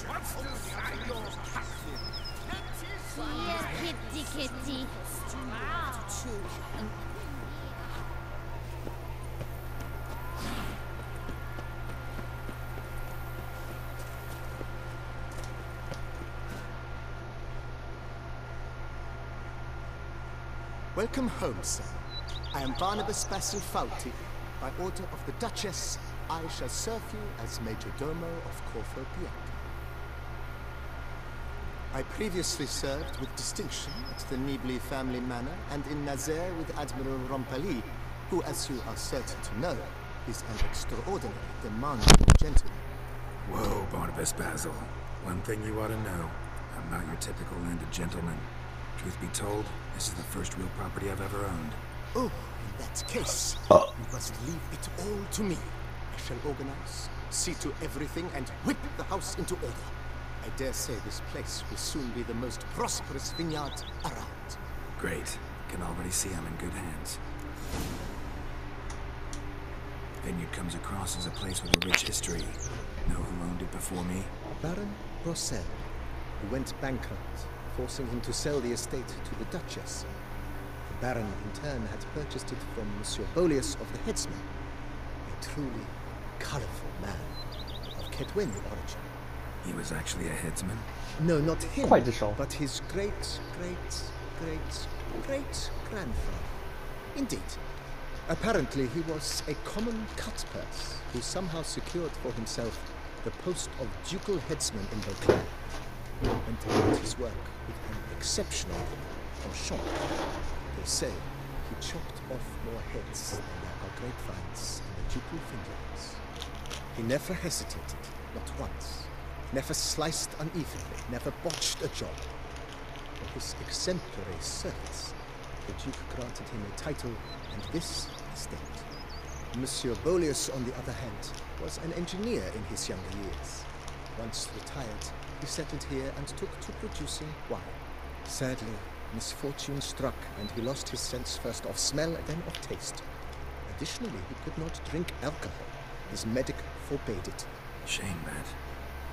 Kitty, kitty. Welcome home, sir. I am Barnabas Basil Fawlty. By order of the Duchess, I shall serve you as Major Domo of Corvo Bianco. I previously served with distinction at the Nibli family manor and in Nazaire with Admiral Rompali, who, as you are certain to know, is an extraordinary, demanding gentleman. Whoa, Barnabas Basil. One thing you ought to know. I'm not your typical landed gentleman. Truth be told, this is the first real property I've ever owned. Oh, in that case, you must leave it all to me. I shall organize, see to everything, and whip the house into order. I dare say this place will soon be the most prosperous vineyard around. Great. Can already see I'm in good hands. Vineyard comes across as a place with a rich history. Know who owned it before me? Baron Rossel, who went bankrupt, forcing him to sell the estate to the Duchess. The Baron, in turn, had purchased it from Monsieur Bolius of the Headsman, a truly colorful man of Ketwen origin. He was actually a headsman? No, not him, 刽子手 but his great-great-great-grandfather. Indeed. Apparently, he was a common cut-purse who somehow secured for himself the post of ducal headsman in Beauclair. Went about his work with an exceptional penchant. They say he chopped off more heads than there are grapevines in the ducal vineyards. He never hesitated, not once. Never sliced unevenly, never botched a job. For his exemplary service, the Duke granted him a title and this estate. Monsieur Bolius, on the other hand, was an engineer in his younger years. Once retired, he settled here and took to producing wine. Sadly, misfortune struck and he lost his sense first of smell, then of taste. Additionally, he could not drink alcohol. His medic forbade it. Shame that.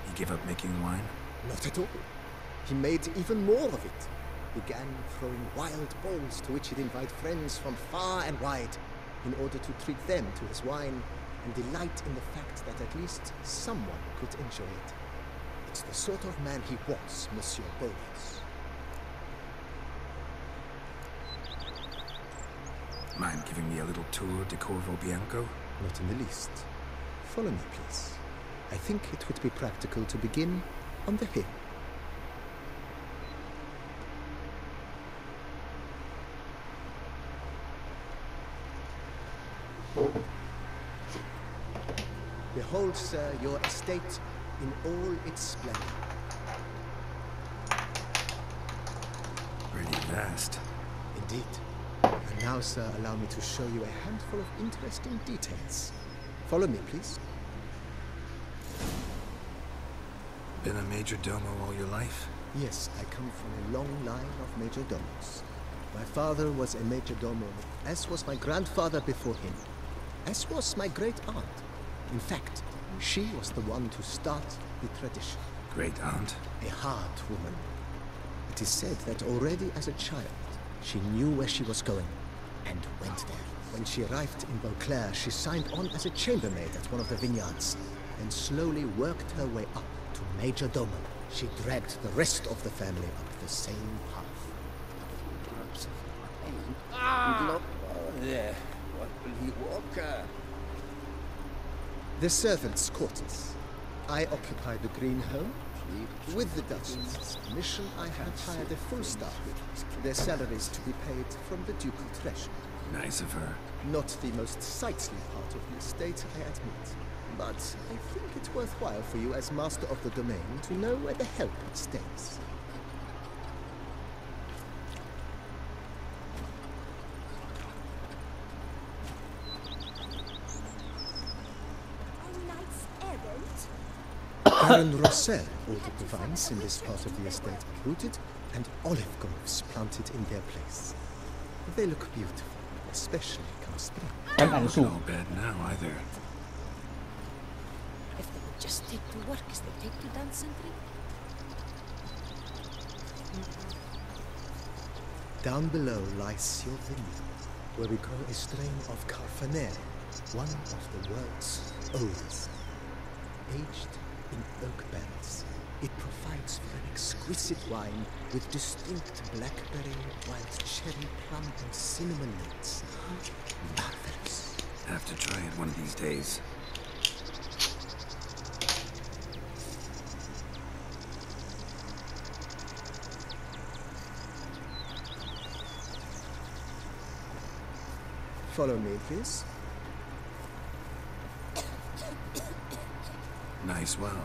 He gave up making wine? Not at all. He made even more of it. Began throwing wild balls to which he'd invite friends from far and wide in order to treat them to his wine and delight in the fact that at least someone could enjoy it. It's the sort of man he was, Monsieur Bolius. Mind giving me a little tour de Corvo Bianco? Not in the least. Follow me, please. I think it would be practical to begin on the hill. Behold, sir, your estate in all its splendor. Pretty vast. Indeed. And now, sir, allow me to show you a handful of interesting details. Follow me, please. Been a major domo all your life? Yes, I come from a long line of major domos. My father was a major domo, as was my grandfather before him, as was my great aunt. In fact, she was the one to start the tradition. Great aunt? A hard woman. It is said that already as a child, she knew where she was going and went there. When she arrived in Beauclair, she signed on as a chambermaid at one of the vineyards and slowly worked her way up to major domo. She dragged the rest of the family up the same path. There. What will he walk? The servants' quarters. I occupy the green home. With the Duchess's permission, I have hired a full staff. Their salaries to be paid from the ducal treasury. Nice of her. Not the most sightly part of the estate, I admit. But I think it's worthwhile for you as master of the domain to know where the help stays. Baron Rossel ordered the vines in this part of the estate uprooted and olive groves planted in their place. They look beautiful, especially come spring. 橄榄树 Not bad now either. If they would just take to work as they take to dance and drink. Down below lies Silvini, where we grow a strain of Carfanere, one of the world's oldest. Aged in oak barrels, it provides for an exquisite wine with distinct blackberry, wild cherry, plum, and cinnamon notes. Marvelous. Have to try it one of these days. Follow me, please. Nice well.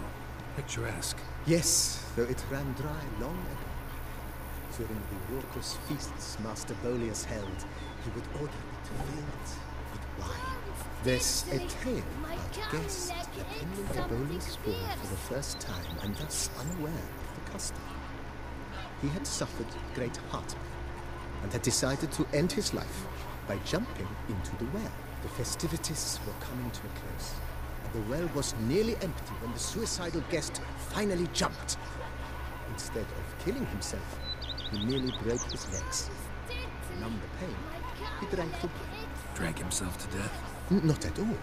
Picturesque. Yes, though it ran dry long ago. During the raucous feasts Master Bolius held, he would order it filled with wine. There's a tale about a guest attending the Bolius ball for the first time and thus unaware of the custom. He had suffered great heartburn and had decided to end his life by jumping into the well. The festivities were coming to a close, and the well was nearly empty when the suicidal guest finally jumped. Instead of killing himself, he nearly broke his legs. To numb the pain, he drank the wine. Drank himself to death? Not at all.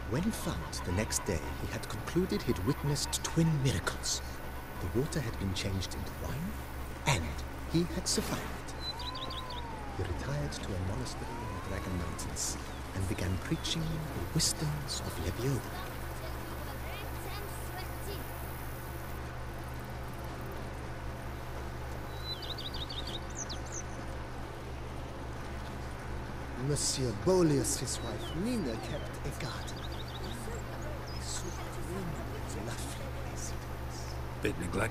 When found the next day, he had concluded he'd witnessed twin miracles. The water had been changed into wine, and he had survived. He retired to a monastery in the Dragon Mountains and began preaching the wisdoms of Lebioda. Monsieur Bolius, his wife Nina, kept a garden. A supremely lovely place it was. Bit neglected.